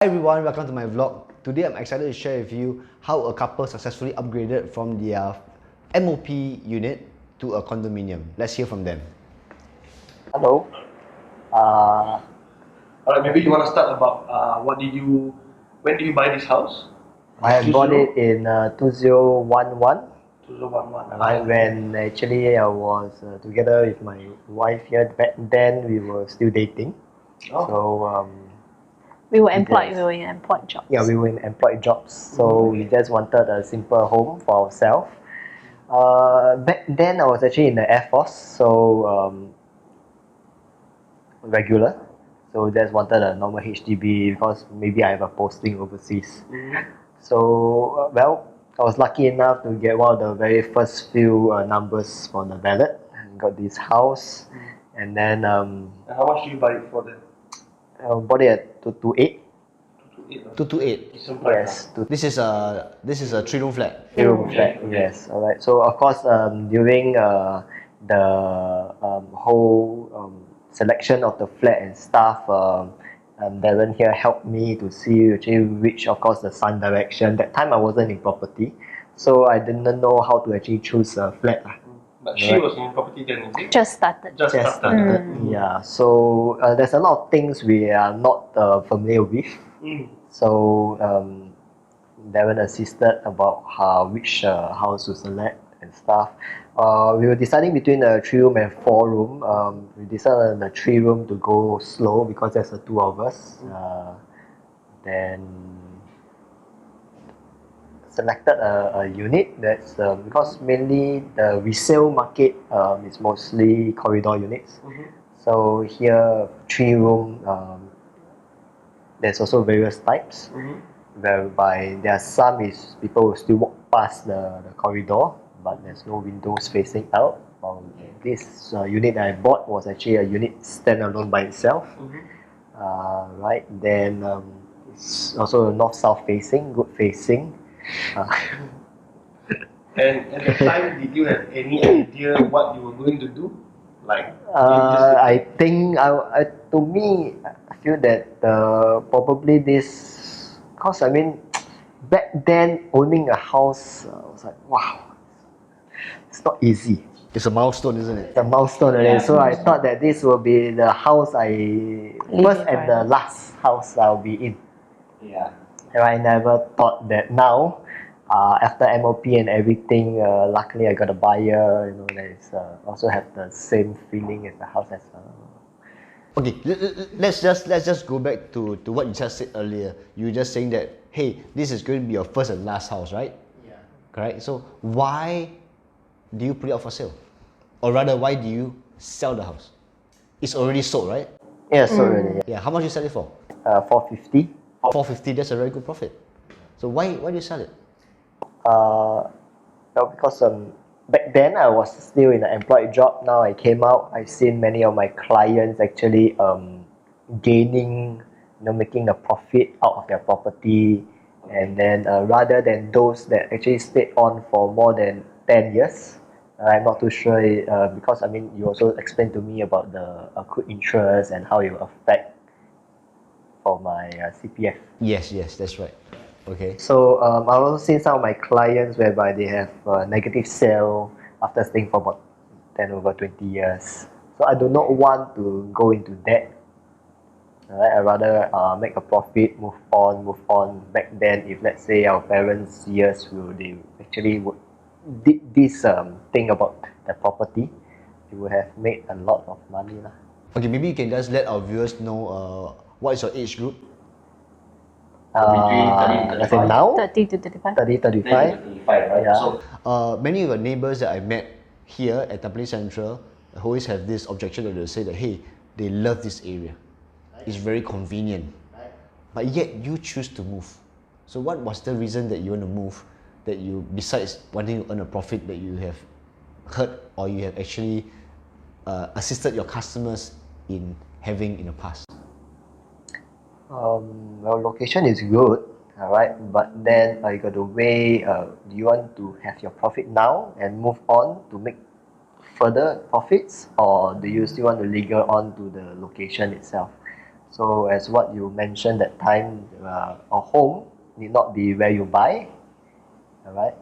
Hi everyone, welcome to my vlog. Today I'm excited to share with you how a couple successfully upgraded from their MOP unit to a condominium. Let's hear from them. Hello. Alright, maybe you want to start about when did you buy this house? I bought it in 2011. 2011. When actually I was together with my wife here. Back then we were still dating. So We were employed. Yes. We were in employed jobs. yeah, we were in employed jobs. So we just wanted a simple home for ourselves. Back then I was actually in the Air Force, so regular. So just wanted a normal HDB because maybe I have a posting overseas. So, I was lucky enough to get one of the very first few numbers from the ballot. Got this house, and then And how much did you buy it for then? I bought it at 228. 228. Decent price. Yes, This is a 3-room flat. 2 room flat. Yes, all right. So of course, during the whole selection of the flat and stuff, Darren here helped me to see actually which, of course, the sun direction. That time I wasn't in property, so I didn't know how to actually choose a flat. But she was in property then, is it? Just started. Just Just started. started. Yeah. So there's a lot of things we are not familiar with. So Darren assisted about which house to select and stuff. We were deciding between a 3-room and 4-room. We decided on the 3-room to go slow because there's the 2 of us. Then selected a unit that's because mainly the resale market is mostly corridor units. So here 3-room, there's also various types. Whereby there are some is people will still walk past the corridor, but there's no windows facing out. This unit that I bought was actually a unit standalone by itself. Right, then it's also north-south facing, good facing. And at the time, did you have any idea what you were going to do? Like, I think to me, I feel that probably this, because I mean, back then owning a house was like, wow, it's not easy. It's a milestone, isn't it? It's a milestone already. So I thought that this will be the house first and the last house I'll be in. Yeah. And I never thought that now, after MOP and everything, luckily I got a buyer. There's also have the same feeling as the house as well. Okay, let's just go back to what you just said earlier. You were just saying that, hey, this is going to be your first and last house, right? Yeah. Correct? So why do you put it up for sale? Or rather, why do you sell the house? It's already sold, right? Yeah, so already. Yeah, how much you sell it for? 450. 450, that's a very good profit. So why do you sell it? Because back then I was still in an employed job. Now I came out, I've seen many of my clients actually gaining, making the profit out of their property. And then rather than those that actually stayed on for more than 10 years, I'm not too sure because I mean you also explained to me about the accrued interest and how it will affect for my CPF. Yes, that's right. Okay. So I've also seen some of my clients whereby they have negative sale after staying for about 10 over 20 years. So I do not want to go into that. Alright, I'd rather make a profit, move on. Back then, if let's say our parents' years they actually did this thing about the property, they would have made a lot of money lah. Okay, maybe you can just let our viewers know what is your age group? Between 30 to Let's say now, 30 to 35. 30, 35. 35, right? Yeah. So, Many of the neighbors that I met here at Tampines Central always have this objection that they'll say that, hey, they love this area. It's very convenient. But yet you choose to move. So what was the reason that you want to move? That you, besides wanting to earn a profit, that you have heard or you have actually assisted your customers in having in the past? Location is good, alright, but then you got to weigh, do you want to have your profit now and move on to make further profits, or do you still want to linger on to the location itself? So as what you mentioned that time, a home need not be where you buy, all right?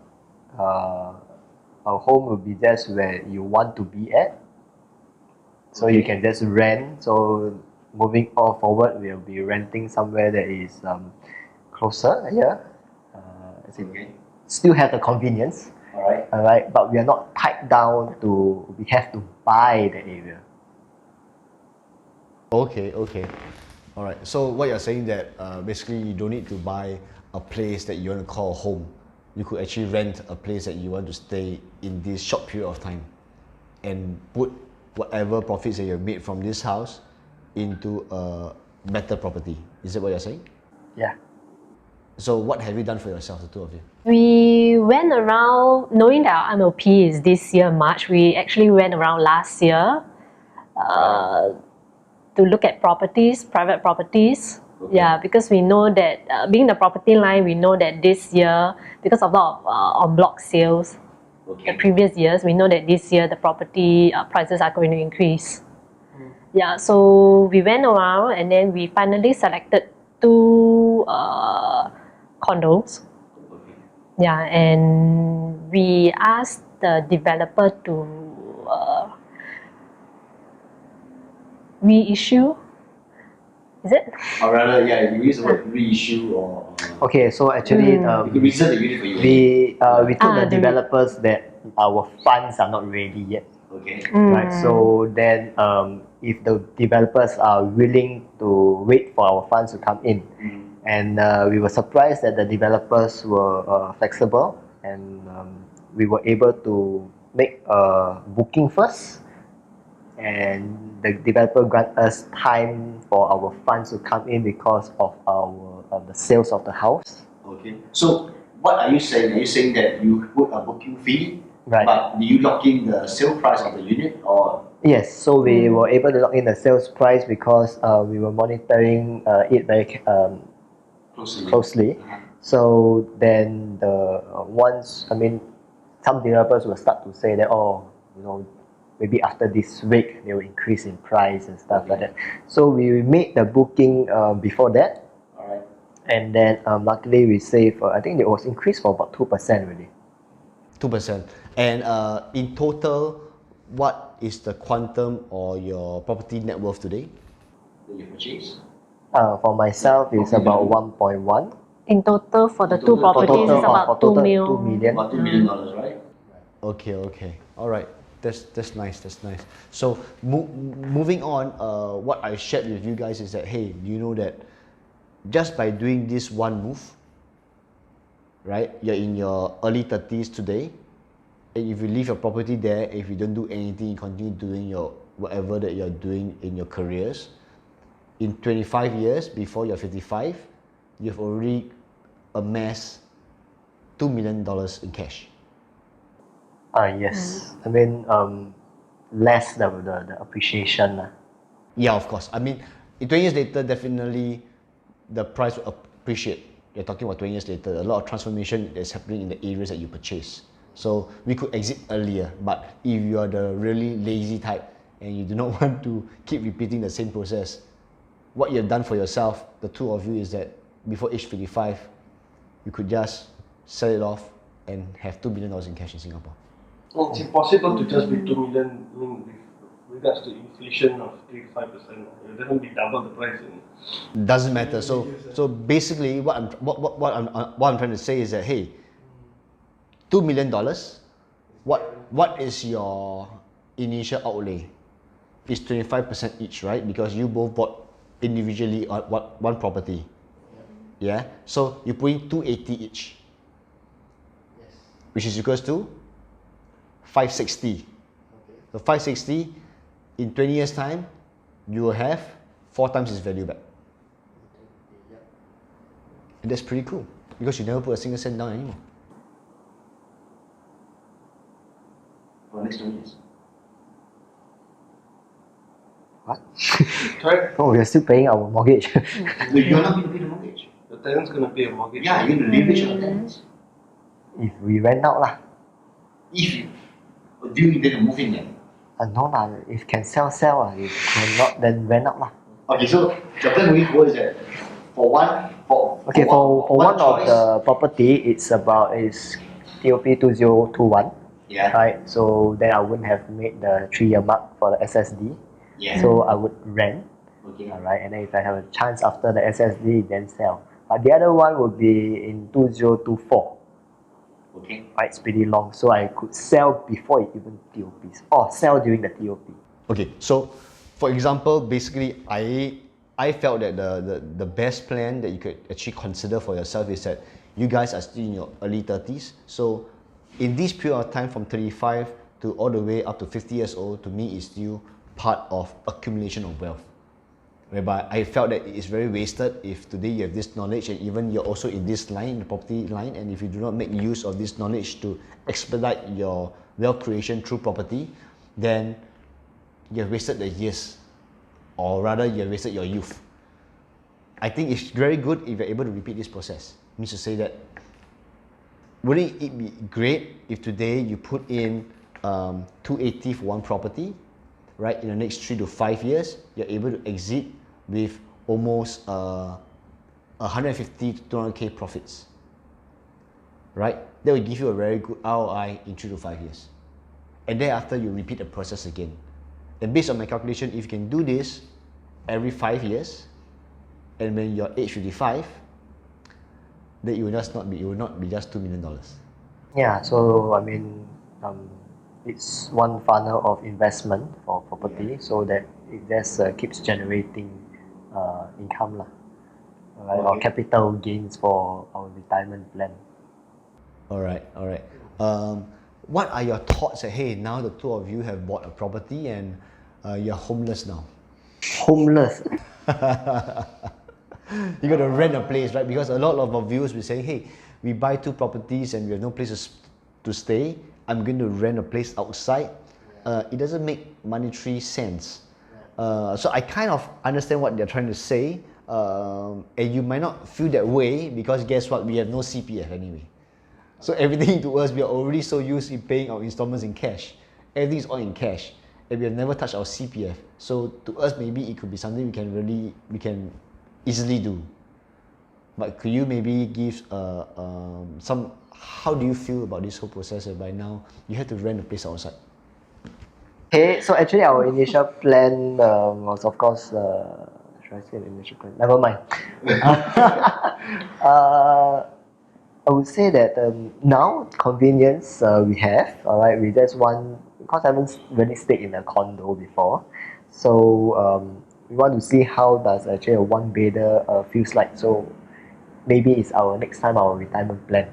A home will be just where you want to be at. So you can just rent. So moving on forward, we'll be renting somewhere that is closer here. As in, still have the convenience. All right, but we are not tied down to. We have to buy the area. Okay, okay. All right. So what you're saying that basically you don't need to buy a place that you want to call home. You could actually rent a place that you want to stay in this short period of time, and put whatever profits that you've made from this house into a better property. Is that what you're saying? Yeah. So what have you done for yourself, the two of you? We went around, knowing that our MOP is this year March, we actually went around last year to look at properties, private properties. Okay. Yeah, because we know that being the property line, we know that this year, because of a lot of en bloc sales, the previous years, we know that this year the property prices are going to increase. Yeah, so we went around and then we finally selected two condos. Yeah, and we asked the developer to reissue. Is it? Or rather, yeah, you use the word reissue or... Okay, so actually, we could reserve the unit for you. we told the the- developers that our funds are not ready yet. Okay. Right, so then if the developers are willing to wait for our funds to come in, and we were surprised that the developers were flexible, and we were able to make a booking first, and the developer grant us time for our funds to come in because of our the sales of the house. Okay. So what are you saying? Are you saying that you put a booking fee, Right. but do you lock in the sale price of the unit, or... Yes, so we were able to lock in the sales price because we were monitoring it very closely. So then some developers will start to say that, maybe after this week they will increase in price and stuff like that. So we made the booking before that, Alright. and then luckily we saved. I think it was increased for about 2% really. 2%. And in total, what is the quantum or your property net worth today that you purchased? For myself, it's about 1.1. In total, for the In two total, properties, it's about 2 mil. 2 million. About $2 million, right? Okay, okay. All right. That's nice. That's nice. So moving on, what I shared with you guys is that, hey, you know that just by doing this one move, right? You're in your early 30s today, and if you leave your property there, if you don't do anything, you continue doing your whatever that you're doing in your careers, in 25 years before you're 55, you've already amassed $2 million in cash. Yes. I mean, less the appreciation. Yeah, of course. I mean, 20 years later, definitely the price will appreciate. You're talking about 20 years later, a lot of transformation is happening in the areas that you purchase. So we could exit earlier, but if you are the really lazy type and you do not want to keep repeating the same process, what you have done for yourself, the two of you, is that before age 55, you could just sell it off and have $2 million in cash in Singapore. Well, it's impossible to just be 2 million. I mean, with regards to inflation of 3 to 5%, it doesn't be double the price. Doesn't matter. So basically, what I'm trying to say is that, hey, $2 million. What is your initial outlay? It's 25% each, right? Because you both bought individually one property. Yeah. So you put in 280 each, which is equals to 560. So 560 in 20 years time, you will have 4 times its value back. And that's pretty cool because you never put a single cent down anymore. For the next 20 years. What? Correct? Oh, we're still paying our mortgage. No, you're not going to pay the mortgage. The tenant's going to pay a mortgage. Yeah, you're going to leverage on the tenants. If we rent out lah. If you do, you then move in then. No lah. If can sell lah. If cannot, then rent out lah. Okay, so the plan moving forward is that for one one of choice, the property, it's TOP 2021. yeah, Right, so then I wouldn't have made the 3-year mark for the SSD. yeah, So I would rent. okay, Alright, and then if I have a chance after the SSD, then sell. But the other one would be in 2024. okay. Right, it's pretty long, so I could sell before it even TOPs, or sell during the TOP. Okay, so for example, basically, I felt that the best plan that you could actually consider for yourself is that you guys are still in your early 30s. So in this period of time from 35 to all the way up to 50 years old, to me is still part of accumulation of wealth. Whereby I felt that it is very wasted if today you have this knowledge and even you're also in this line, the property line, and if you do not make use of this knowledge to expedite your wealth creation through property, then you have wasted the years, or rather you have wasted your youth. I think it's very good if you're able to repeat this process. It means to say that, wouldn't it be great if today you put in 280 for one property, right? In the next 3 to 5 years, you're able to exit with almost 150 to 200k profits, right? That will give you a very good ROI in 3 to 5 years. And thereafter, you repeat the process again. And based on my calculation, if you can do this every 5 years, and when you're age 55, then it will not be just $2 million. Yeah, so I mean, it's one funnel of investment for property, so that it just keeps generating income lah, right? Or capital gains for our retirement plan. All right. What are your thoughts that, hey, now the two of you have bought a property and you're homeless now? Homeless. You got to rent a place, right? Because a lot of our viewers will say, hey, we buy 2 properties and we have no place to stay. I'm going to rent a place outside. It doesn't make monetary sense. So I kind of understand what they're trying to say. And you might not feel that way because guess what? We have no CPF anyway. So everything to us, we are already so used to paying our installments in cash. Everything is all in cash. And we have never touched our CPF. So to us, maybe it could be something we can easily do. But could you maybe give how do you feel about this whole process whereby now you have to rent a place outside? Okay, so actually our initial plan was, of course, should I say the initial plan? Never mind. I would say that now convenience we have, alright, we just want, because I haven't really stayed in a condo before, so we want to see how does actually a one-bedder feels like. So maybe it's our next time our retirement plan.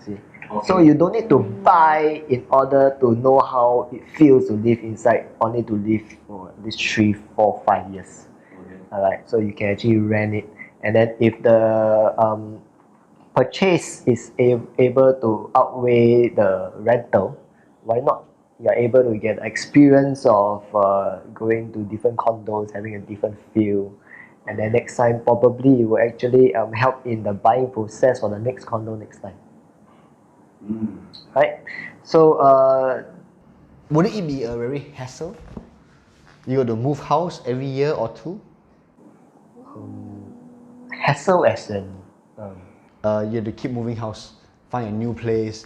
See, okay. So you don't need to buy in order to know how it feels to live inside, only to live for these 3, 4, 5 years. Okay. Alright, so you can actually rent it, and then if the purchase is able to outweigh the rental, why not? You're able to get experience of going to different condos, having a different feel, and then next time probably it will actually help in the buying process for the next condo next time. Right? So wouldn't it be a very hassle? You got to move house every year or 2? Hassle as in you have to keep moving house, find a new place,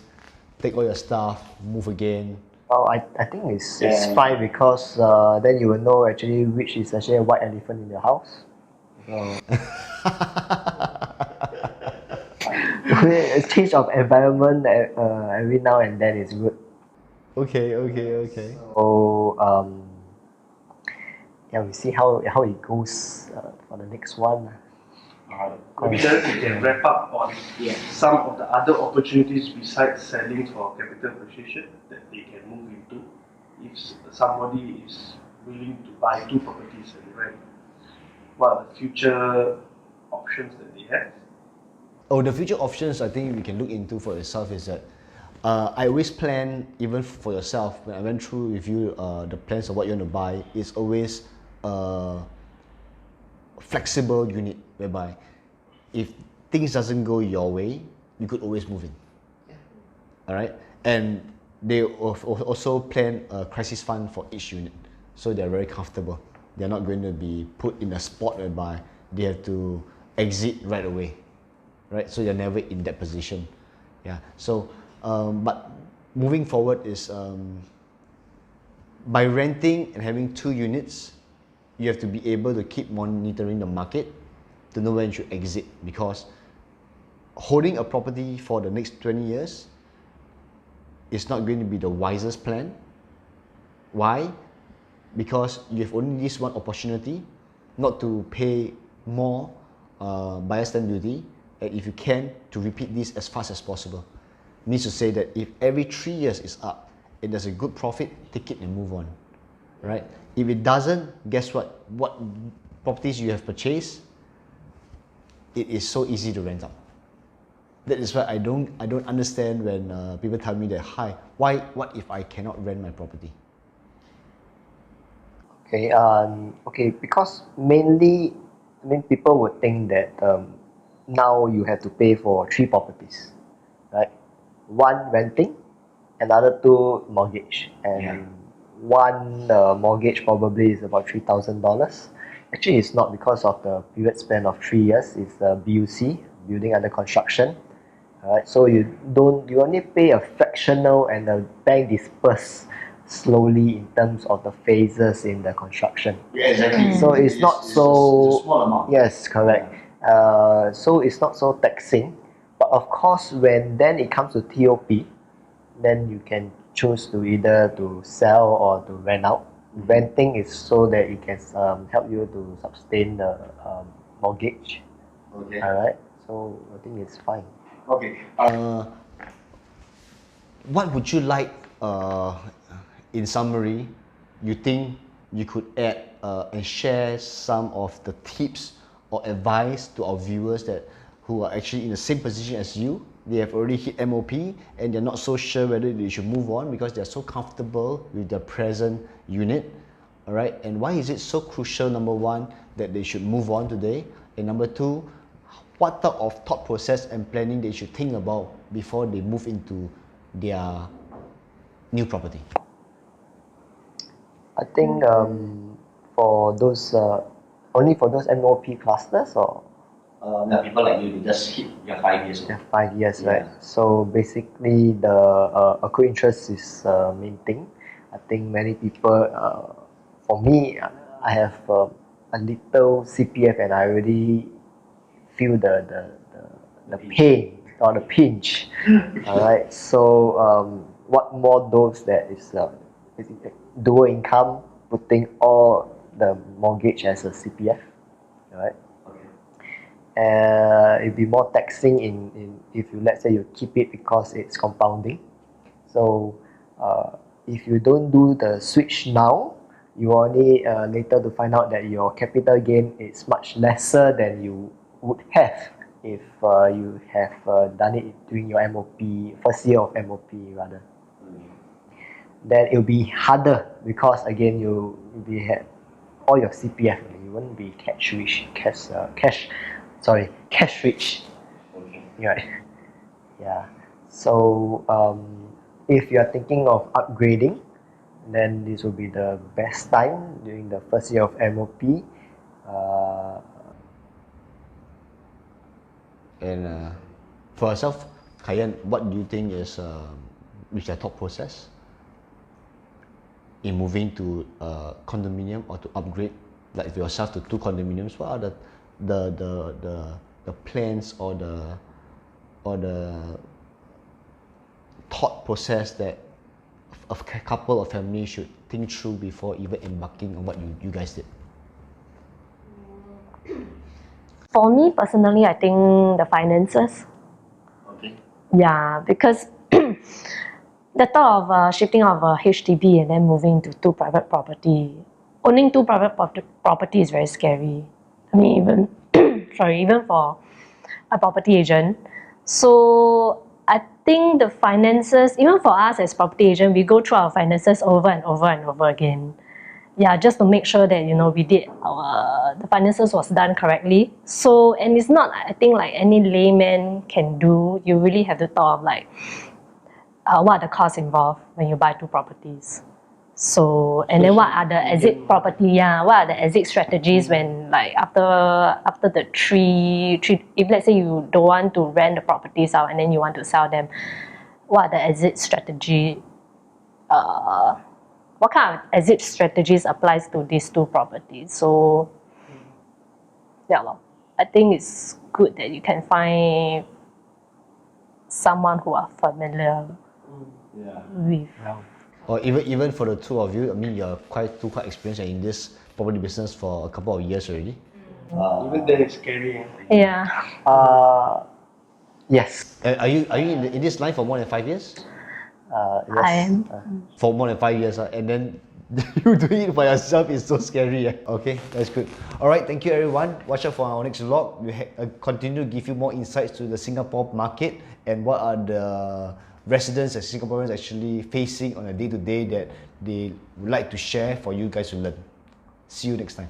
take all your stuff, move again. well, I think it's fine because then you will know actually which is actually a white elephant in your house. A change of environment every now and then is good. Okay. So yeah, we see how it goes for the next one. Maybe then we can wrap up on some of the other opportunities besides selling for capital appreciation that they can move into if somebody is willing to buy 2 properties and rent. What are the future options that they have? Oh, the future options I think we can look into for yourself is that I always plan, even for yourself, when I went through with you the plans of what you want to buy, it's always flexible unit whereby if things doesn't go your way, you could always move in. All right, and they also plan a crisis fund for each unit, so they're very comfortable. they're not going to be put in a spot whereby they have to exit right away, right? So you're never in that position. Yeah. So, but moving forward is by renting and having 2 units, you have to be able to keep monitoring the market to know when you should exit, because holding a property for the next 20 years is not going to be the wisest plan. Why? Because you have only this one opportunity not to pay more buyer stamp duty, and if you can, to repeat this as fast as possible. Means to say that if every 3 years is up and there's a good profit, take it and move on, right? If it doesn't, guess what? What properties you have purchased, it is so easy to rent out. That is why I don't understand when people tell me that, hi, what if I cannot rent my property? Okay, because mainly, I mean, people would think that now you have to pay for 3 properties, right? 1 renting, another 2 mortgage, and 1 mortgage probably is about $3,000. Actually, it's not, because of the period span of 3 years. It's BUC, building under construction. Alright, so you only pay a fractional, and the bank disperse slowly in terms of the phases in the construction. Yeah, exactly. So it's not so. It's a small amount. Yes, correct. So it's not so taxing, but of course, when then it comes to TOP, then you can choose to either to sell or to rent out. Renting is so that it can help you to sustain the mortgage. Okay. Alright, so I think it's fine. Okay. What would you like, in summary, you think you could add and share some of the tips or advice to our viewers that who are actually in the same position as you? They have already hit MOP and they're not so sure whether they should move on because they're so comfortable with their present unit. All right. And why is it so crucial, number 1, that they should move on today? And number 2, what type of thought process and planning they should think about before they move into their new property? I think for those only for those MOP clusters, or People like you just hit your 5 years old. 5 years, Yeah. right? So basically, the accrued interest is main thing. I think many people, for me, I have a little CPF, and I already feel the pain or the pinch. All right. So what more those that is dual income, putting all the mortgage as a CPF, right? It'll be more taxing in if you, let's say, you keep it because it's compounding. So if you don't do the switch now, you only later to find out that your capital gain is much lesser than you would have if you have done it during your MOP, first year of MOP rather. Then it'll be harder because again you had all your CPF. You won't be cash rich. Cash rich. Okay. Right. Yeah. So if you are thinking of upgrading, then this will be the best time during the first year of MOP. And for yourself, Kayan, what do you think is which your thought process in moving to condominium or to upgrade, like for yourself, to 2 condominiums? What are the plans or the thought process that a couple or family should think through before even embarking on what you guys did? For me personally, I think the finances. Okay. Yeah, because the thought of shifting out of a HDB and then moving to 2 private property, owning 2 private property is very scary. I mean, even for a property agent. So I think the finances, even for us as property agent, we go through our finances over and over and over again. Yeah, just to make sure that we did the finances was done correctly. So, and it's not, I think, like any layman can do. You really have to thought of like what are the costs involved when you buy 2 properties. So, and then what are the exit property? Yeah, what are the exit strategies when like after the three, if let's say you don't want to rent the properties out and then you want to sell them, what are the exit strategy? What kind of exit strategies applies to these two properties? So, yeah, I think it's good that you can find someone who are familiar with. Or even for the two of you, I mean, you're quite experienced in this property business for a couple of years already. Even then it's scary. Yeah. Yes. Are you in this line for more than 5 years? Yes. I am. For more than 5 years, and then you doing it by yourself is so scary. Okay, that's good. All right, thank you everyone. Watch out for our next vlog. We continue to give you more insights to the Singapore market and what are the residents and Singaporeans actually facing on a day-to-day that they would like to share for you guys to learn. See you next time.